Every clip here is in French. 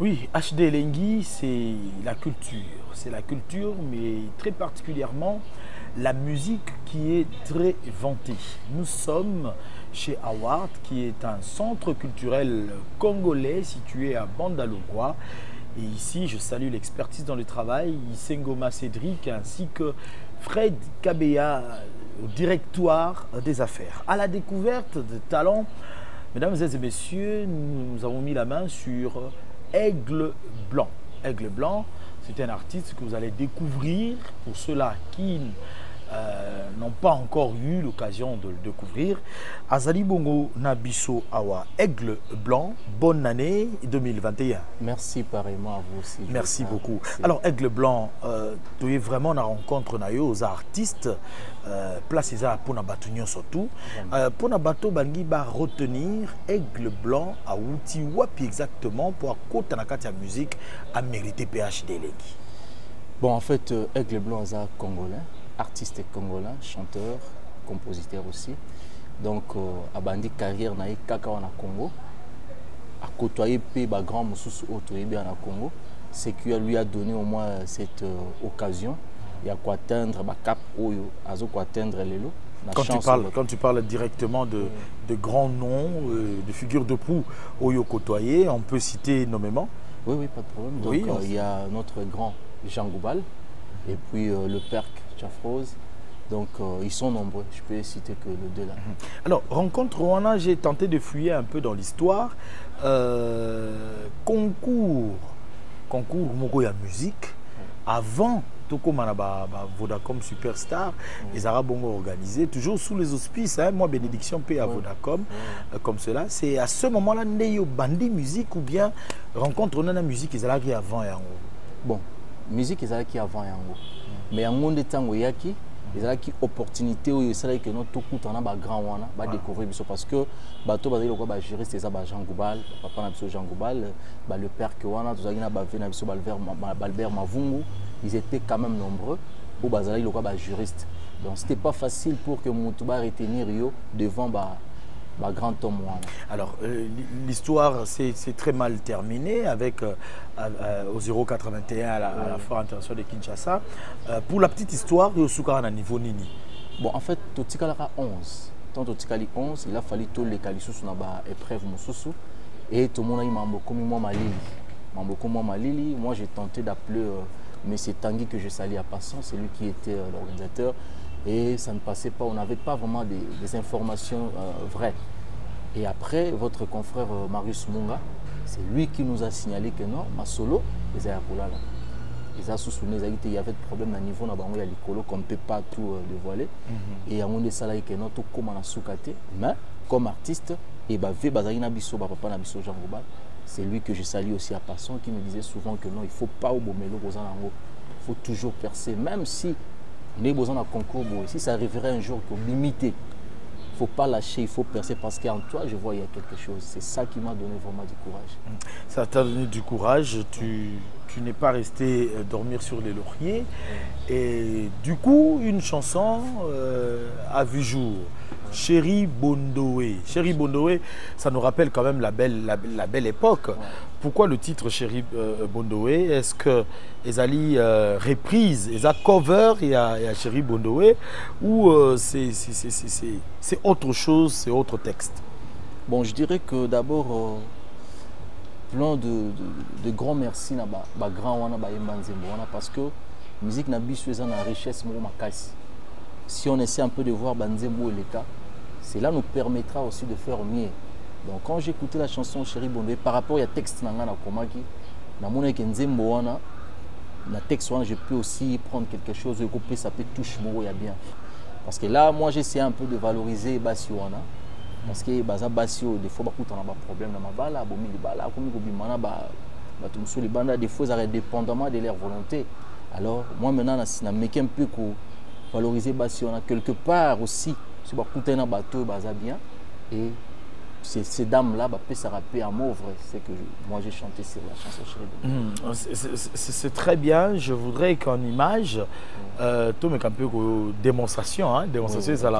Oui, HD Lenghi, c'est la culture. C'est la culture, mais très particulièrement la musique qui est très vantée. Nous sommes chez Award, qui est un centre culturel congolais situé à Bandalogwa. Et ici, je salue l'expertise dans le travail, Isengoma Cédric, ainsi que Fred Kabeya au directoire des affaires. À la découverte de talents, mesdames et messieurs, nous avons mis la main sur Aigle Blanc. Aigle Blanc, c'est un artiste que vous allez découvrir pour ceux-là qui n'ont pas encore eu l'occasion de le découvrir. Azali Bongo Nabiso Awa, Aigle Blanc, bonne année 2021. Merci pareillement à vous aussi. Merci beaucoup. Alors, Aigle Blanc, tu es vraiment la rencontre aux artistes, place ça pour Nabatunion surtout. Pour Nabato Bangi va retenir Aigle Blanc à Outi Wapi exactement pour côté la musique à mériter PhD Lenghi. Bon, en fait, Aigle Blanc est congolais, artiste congolais, chanteur, compositeur aussi. Donc, a bandi carrière na kaka na Congo. A côtoyer ba grand mususu autour bien na Congo. C'est qui lui a donné au moins cette occasion. Il y a quoi atteindre ba cap oyo, azo quoi atteindre lelo. Quand tu parles directement de grands noms, de figures de proue oyo côtoyer, on peut citer nommément. Oui, oui, pas de problème. Donc, oui, il y a notre grand Jean Goubal et puis le Perc Chafrose. Donc, ils sont nombreux. Je peux citer que le deux là. Alors, rencontre Rwanda, j'ai tenté de fouiller un peu dans l'histoire. Concours Mogoya musique. Avant, Toko Manaba Vodacom Superstar, les Arabes ont organisé, toujours sous les auspices. Hein, moi, bénédiction paix à Vodacom, comme cela. C'est à ce moment-là, Neyo Bandi musique ou bien rencontre Rwanda musique, ils allaient avant Yango. Bon, musique, ils allaient avant Yango. Mais Yango de Tango Yaki, ils avaient une opportunité où ils savaient que notre tout en a grand wana va découvrir parce que bateau basé le quoi ba juriste c'est ça ba Jean Goubal papa na biso Jean Goubal le père que wana tout ça na ba na biso Balbert Mavungu ils étaient quand même nombreux au bazali le quoi ba juriste donc c'était pas facile pour que Moutouba retenir yo devant ba grand homme. Alors, l'histoire s'est très mal terminée avec au 081 à la Foire internationale de Kinshasa. Pour la petite histoire, il y a un niveau Nini. Bon, en fait, Totikala 11. Tant Totikali 11, il a fallu tout les calisous sur la épreuve Moussoussou. Et tout le monde a dit Mambokomi Malili. Moi, j'ai tenté d'appeler M. Tanguy, que je salue à passant, c'est lui qui était l'organisateur. Et ça ne passait pas, on n'avait pas vraiment des informations vraies. Et après, votre confrère Marius Munga, c'est lui qui nous a signalé que non, ma solo, il y avait des problèmes à niveau, il y a l'écolo qu'on ne peut pas tout dévoiler. Et il y a des salariés qui n'ont pas comment soukate. Mais comme artiste, c'est lui que je salue aussi à passant, qui me disait souvent que non, il ne faut pas au Bomelo, il faut toujours percer, même si on a besoin d'un concours. Si ça arriverait un jour qu'on limite, il ne faut pas lâcher, il faut percer parce qu'en toi, je vois il y a quelque chose. C'est ça qui m'a donné vraiment du courage. Ça t'a donné du courage. Tu n'es pas resté dormir sur les lauriers. Et du coup, une chanson a vu jour. Chéri Bondoé. Chéri Bondoé, ça nous rappelle quand même la belle époque. Ouais. Pourquoi le titre Chéri Bondoé? Est-ce que Ezali reprise, Eza cover et à Chéri Bondoé ou c'est autre chose, c'est autre texte? Bon, je dirais que d'abord, plein de grands merci na ba grand wana ba Yembanzembo parce que musique na biso eza na richesse mo makasi. Si on essaie un peu de voir Banzembo et l'État, cela nous permettra aussi de faire mieux. Donc quand j'ai écouté la chanson Chéri Bondoé, par rapport à texte Nangana Komaki, dans mon Nzembo wana, na texte wana, je peux aussi prendre quelque chose, couper ça peut toucher moi bien. Parce que là, moi j'essaie un peu de valoriser Bassi wana, parce que Baza Bassio, des fois on a des problèmes dans ma bala, bomi de bala, comme Bimana les bandes, des fois ça dépendamment de leur volonté. Alors moi maintenant, je me un peu pour valoriser Bassi wana quelque part aussi. Si on a un bateau, bien. Et ces dames-là, ça rappelle à Mauvre. C'est que moi j'ai chanté sur la chanson Chéri. C'est très bien. Je voudrais qu'en image, tout me campe démonstration, hein, démonstration oui,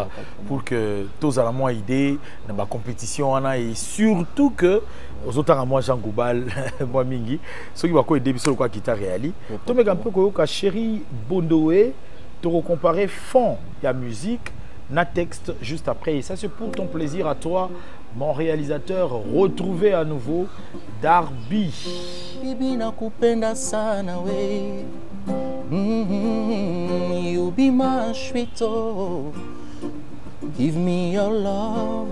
pour que tous aient la moins idée de ma compétition et surtout que ozotanga moi Jean Goubal moi mingi soki bako début sur quoi guitare réali to meka un peu koyoka Chéri Bondoé to comparer fond ya musique na texte juste après et ça c'est pour ton plaisir à toi mon réalisateur retrouvé à nouveau Darby Bibi nakupenda sana we you be my sweet oh. Give me your love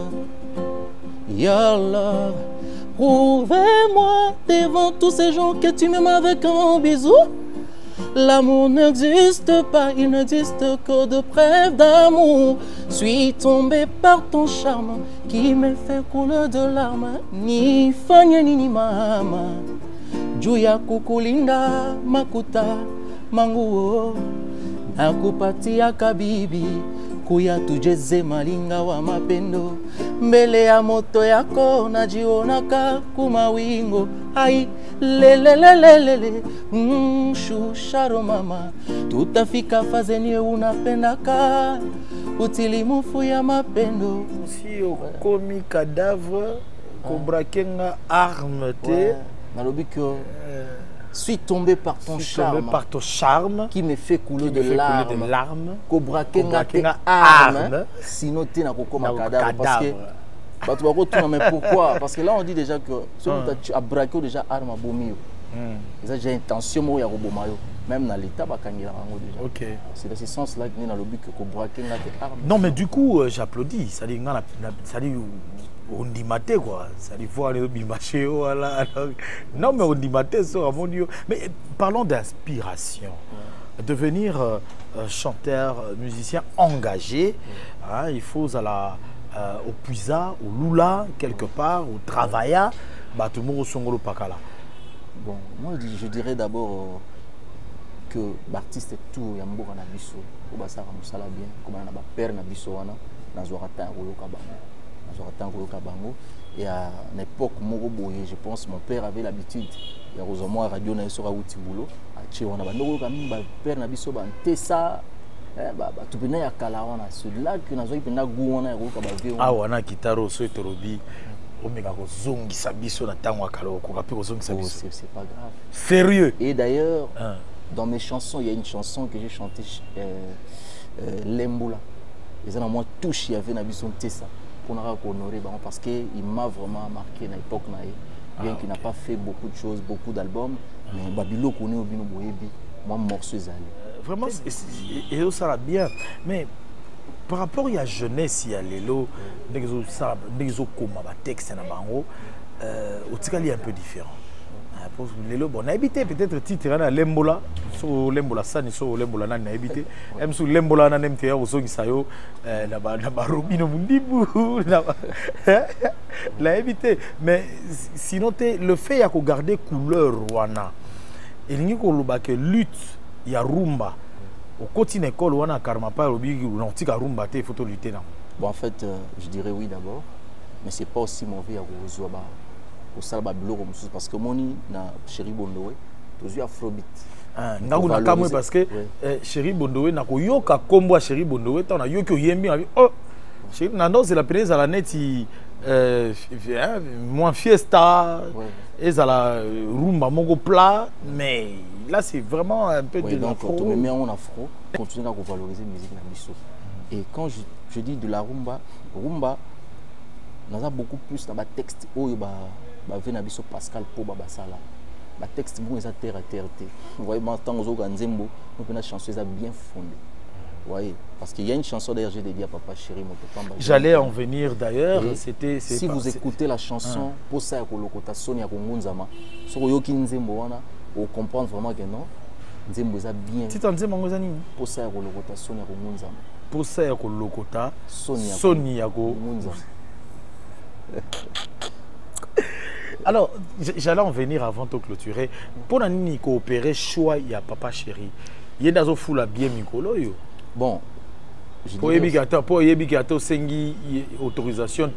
prouvez-moi devant tous ces gens que tu m'aimes avec un bisou. L'amour n'existe pas, il n'existe que de preuves d'amour. Suis tombé par ton charme qui me fait couler de larmes. Ni fanya ni mama Juya kukulinda makuta manguo nakupatia kabibi kuya tujeze malinga wa mapendo mbele ya moto yako najionaka kumawingo ai lelelelelele shusharo mama tutafika fazeni unapendaka utilimufu ya mapendo si okomi cadavre kobrakenga arme te nalobi que suis tombé par ton charme qui me fait couler de larmes. Cobra Kenga arme. Sinon, tu n'as pas cadavre. Parce que, mais pourquoi? Parce que là, on dit déjà que tu as braqué déjà arme à Bomio. J'ai intention de Bomayo. Même dans l'état, c'est dans ce sens-là que nous avons le but que Cobra Kenga arme. Non, mais du coup, j'applaudis. Ça dit, on dit maté quoi, ça dit voir les bimaché voilà. Non mais on dit maté ça mon Dieu. Mais parlons d'inspiration. Devenir chanteur, musicien engagé, hein, il faut au Puisa, au Lula quelque part, au Travaya, bah tout le monde au Songolo Pakala. Bon, moi je dirais d'abord que l'artiste est tout yambo na biso, ko ba sara musala bien, comme na ba père na biso wana, na zorata ngolo kabanga. Et à l'époque, je pense que mon père avait l'habitude, il y a Rosamond radio na sur Aouti boulot, on a père na biso tesa tu peux ya kala wana celui-là que nazo ipenda guona ya ko ba vie ah wana kitaro so etorobi omeka ko zongisa biso na tango kala ko ka pe ko zongisa biso c'est pas grave sérieux. Et d'ailleurs dans mes chansons il y a une chanson que j'ai chantée Lembula et ça moi touche il y avait na biso tesa qu'on aura honoré parce qu'il m'a vraiment marqué à l'époque bien qu'il n'a pas fait beaucoup de choses, beaucoup d'albums, mais Babilo connaît au Bino Boyebi, moi morceau allé. Vraiment et ça va bien, mais par rapport à la jeunesse il y a l'élo, n'exo comme texte na bango, au tikali un peu différent. Pour l'élo bon, on a habité peut-être titre na Lembola, so Lembola sani so Lembola na habité, même sous Lembola na nemte au so gisayo na ba Robino Mundibu la habité, mais sinon le fait ya ko garder couleur wana. Et ni ko loba que lutte ya rumba au continent école wana karma pa lobi on tika rumba te photo lutter na. Bon en fait je dirais oui d'abord, mais c'est pas aussi mauvais ya ko ba au salba blog parce que moni na Chéri Bondoé toujours afrobeat ngaku na kamwe parce que Chéri Bondoé na ko yoka kombo Chéri Bondoé tant na yoki oyembi oh Chéri na c'est la pénèse à la neti moins fiesta et à la rumba mongo plat mais là c'est vraiment un peu de l'afro. Donc on met en afro continuer à valoriser la musique na biso et quand je dis de la rumba on a beaucoup plus dans le texte où Venabiso Pascal pour Babasala. Le texte bon est à terre. Vous voyez, maintenant, aux Nzembo, nous chanson bien fondée. Vous voyez, parce qu'il y a une chanson d'ailleurs, j'ai dédié à Papa Chéri Motopamba. J'allais en venir d'ailleurs. Si vous écoutez la chanson, pour ça, Kolokota Sonia Kongunzama, sur Yoki Nzembo, vous comprenez vraiment que non, Nzembo est bien. Si tu as pour ça, Kolokota Sonia Kongunzama. Pour ça, Kolokota Sonia Kongunzama. Alors, j'allais en venir avant de clôturer. Pour nous coopérer, choix, il y a Papa Chéri. Il y a des gens bien Mikolo. Bon, pour Yebikato, Sengi, autorisation,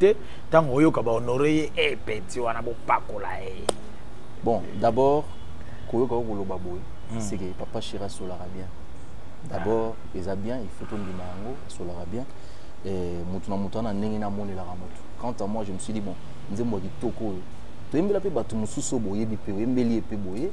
tant que vous honoré, et petit, on a pas bon, d'abord, c'est que Papa Chéri solara bien. D'abord, ils ont bien, il faut que nous solara bien. Et Moutuna Moutana n'a pas de. Quant à moi, je me suis dit, bon, nous avons dit Toko. toyembela pe bato mosusu boye bipe oyembeli pe boye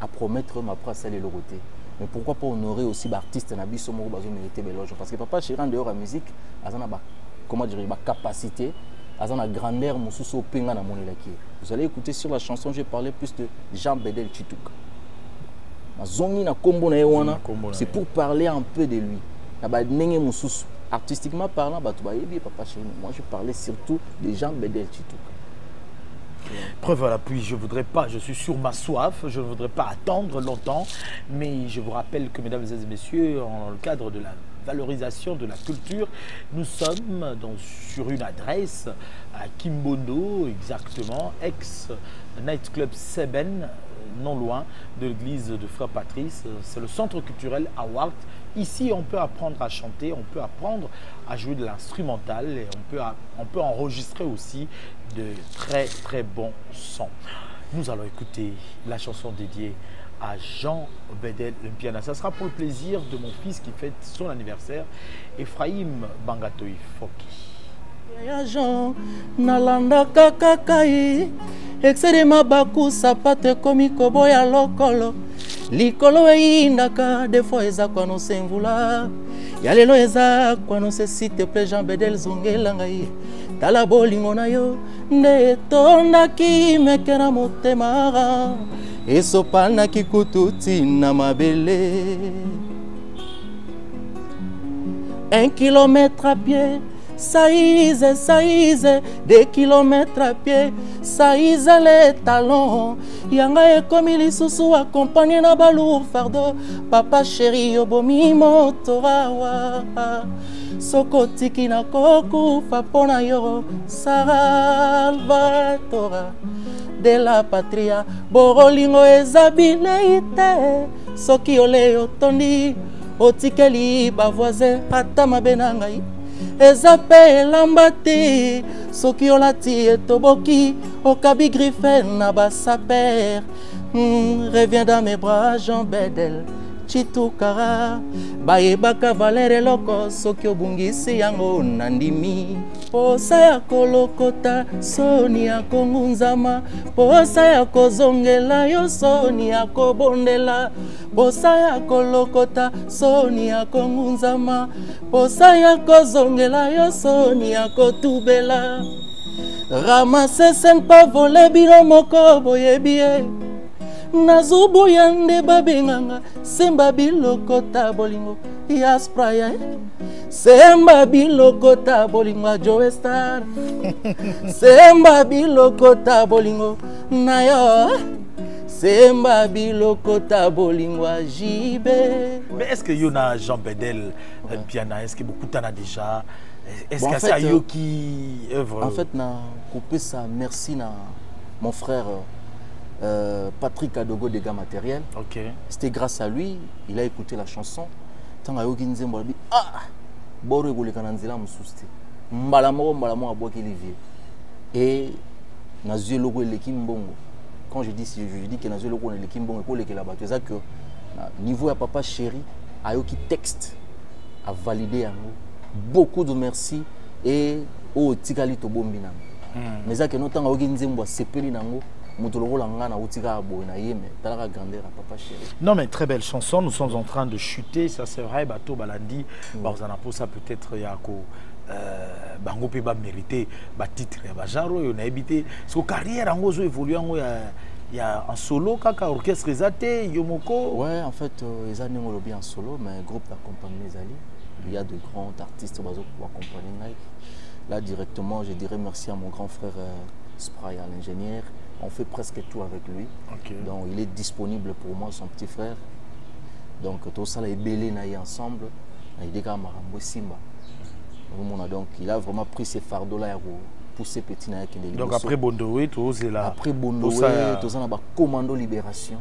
à promettre ma presse à l'autre. Mais pourquoi pas honorer aussi l'artiste na biso moko bazo mériter beloge parce que papa Chéri en dehors de la musique azana ba comment dire ba capacité azana grandeur mosusu penga na monelaki. Vous allez écouter sur la chanson j'ai parlé plus de Jean Bedel Chituka. Mazongi na kombo na yewana c'est pour parler un peu de lui. Na ba ndenge mosusu artistiquement parlant bato ba yebi papa Chéri. Moi je parlais surtout de Jean Bedel Chituka. Preuve à l'appui, je suis sur ma soif, je ne voudrais pas attendre longtemps, mais je vous rappelle que, mesdames et messieurs, dans le cadre de la valorisation de la culture, nous sommes sur une adresse à Kimbondo, exactement, ex-nightclub Seben, non loin de l'église de Frère Patrice. C'est le centre culturel Award. Ici, on peut apprendre à chanter, on peut apprendre à jouer de l'instrumental et on peut enregistrer aussi de très très bons sons. Nous allons écouter la chanson dédiée à Jean Bedel Mpiana. Ça sera pour le plaisir de mon fils qui fête son anniversaire, Ephraim Bangatoi Foki. Jean nalanda kakakai excès mabaku sapate komi koboya lokolo likolo indaka des fois eza kwa no sengula ya lelo eza kwa no se s'il te plaît Jean Bedel zongela ngai tala bolingo na yo nde tondaki mekera motema esopana kikututi na mabele 1 kilomètre à pied saïse, 2 kilomètres à pied, saïse les talons. Yanga e komi lisusu accompagné na balou fardo. Papa Chéri obomi motorawa. Soko tiki na koku fapona yo Salvatora de la patria. Borolingo ezabileite. Soki ole otondi otikeli ba voisin ata mabenangai. Ezape lambati soki olati etoboki okabi griffe na basaper reviens dans mes bras Jean Bedel Chitukara bayebaka valere loko soki obungisi yango nandimi posa ya kolokota soni ya kongunzama posa ya kozongela yo soni ya kobondela posa ya kolokota soni ya kongunzama posa ya kozongela yo soni ya kotubela ramase 5 pa vole bino moko boyebie nazubu yande babenganga semba bilokota bolingo Yaspraya semba bilokota bolingo Joe Star semba bilokota bolingo nayo semba bilokota bolingo JB. Mais est-ce que Yona Jean Bedel Mpiana, est-ce que beaucoup t'en a déjà? Est-ce bon, que c'est Ayo qui œuvre? En fait, na coupé ça, merci na mon frère Patrick Adogo des gars matériels. Okay. C'était grâce à lui, il a écouté la chanson. Tant Ayo qui nous a dit ah, boro egole kananzela mususte. Mbalamo aboki Olivier. Et nazué logo l'équipe bongo. Quand je dis que nazué logo l'équipe bongo pour l'équipe là-bas, c'est que niveau à Papa Chéri, Ayo qui texte a validé un mot. Beaucoup de merci et au tikali to bombina. Mais ça que nous tant Ayo nzembo sepeli nango. Non mais très belle chanson, nous sommes en train de chuter, ça c'est vrai, Bato Balandi, ça peut-être Yako Bango Peba mérité, titre, Bajaro, on a habité, son carrière en gros évolue, il y a un solo, Kaka, orchestre Zate, Yomoko. Ouais, en fait, ils ont bien en solo, mais un groupe d'accompagnement les alliés, il y a de grands artistes qui vont accompagner. Là directement, je dirais merci à mon grand frère Spray, l'ingénieur. On fait presque tout avec lui. Okay. Donc il est disponible pour moi, son petit frère. Donc tout ça est belé ensemble. Donc il a vraiment pris ces fardeaux là pour ces petits naïs. Donc après Bondoé, tout c'est là. Après Bondoé, tout ça a commando libération.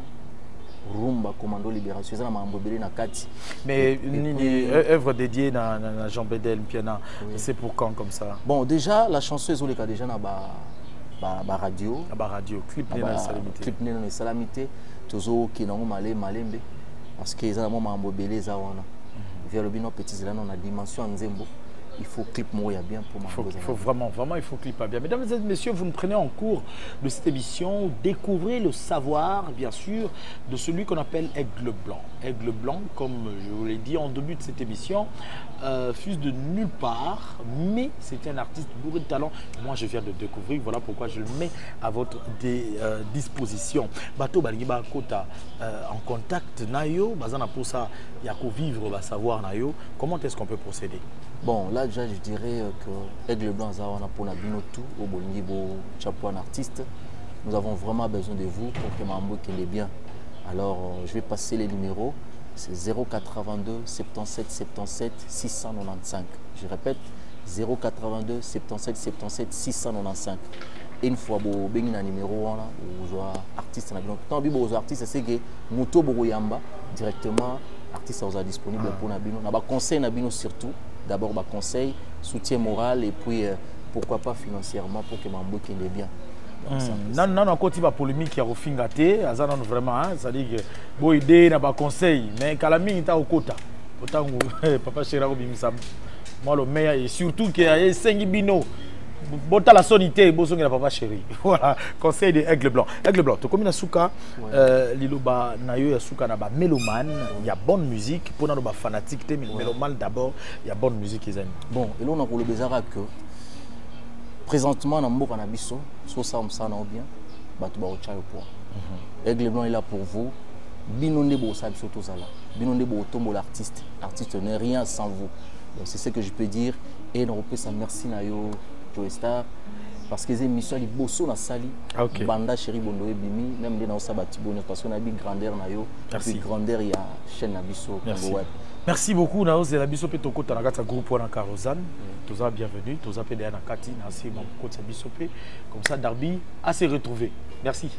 Rumba commando libération. Ça m'a embobé na kati. Mais œuvre dédiée à Jean Bedel Mpiana. Oui. C'est pour quand comme ça? Bon déjà la chanson est déjà na radio, clip nena salamité tozo ki nango malembe parce que ezana mo mambo belé za wana vers le bino petit zela na dimension nzembo il faut clip mourir bien pour il faut vraiment, il faut clip bien. Mesdames et messieurs, vous nous prenez en cours de cette émission. Découvrez le savoir, bien sûr, de celui qu'on appelle Aigle Blanc. Aigle Blanc, comme je vous l'ai dit en début de cette émission, fuse de nulle part, mais c'est un artiste bourré de talent. Moi, je viens de découvrir, voilà pourquoi je le mets à votre disposition. Bateau Baliba Kota en contact Nayo, Bazana pour ça, il y a qu'au vivre, va savoir Nayo. Comment est-ce qu'on peut procéder? Bon, là déjà, je dirais que Aigle Blanc, pour tout, au Bolnibo, chapeau un artiste. Nous avons vraiment besoin de vous pour que Mambo qu'il est bien. Alors, je vais passer les numéros. C'est 082 77 77 695. Je répète, 082 77 77 695. Une fois que vous avez numéro, vous avez artiste. Tant que vous avez artiste, c'est que Mouto Bogoyamba, directement, artiste est disponible pour Nabino. On a conseil Nabino surtout. D'abord, conseil, soutien moral et puis pourquoi pas financièrement pour que Mambo qu'il est bien. Non, quand il y a polémique, il y a refingate, vraiment, c'est-à-dire que bon idée, n'a pas conseil, mais quand la mine est au quota, autant papa chéri moi le meilleur et surtout qu'il y a 5 bino, bota la sonité, boson la papa chéri. Voilà, conseil de Aigle Blanc. Aigle Blanc, tu comme na souka, liloba nayo ya souka na ba mélomane, il y a bonne musique, pour na ba fanatique, mais mélomane d'abord, il y a bonne musique les amis. Bon, et là on a pour le bizarre que présentement, dans le Canabiso, soit ça on s'en bien, batu ba ocha yo point. Aigle Blanc est là pour vous. Binonde bo sabi soto sala. Binonde bo tombo l'artiste. L'artiste n'est rien sans vous. Donc c'est ce que je peux dire. Et on peut ça merci na yo Joe Star parce que les émissions les bosso na sali. Banda chéri bondo e bimi même les na sabati bonheur parce qu'on a bi grandeur na yo. Puis grandeur il y a chaîne na biso web. Merci beaucoup Naos de la Bisope Toko Tanagata groupe Wana Karozan. Tous bienvenue, tous appelés à Nakati, Nasi Mamko Bisope. Comme ça Darby a se retrouvé. Merci.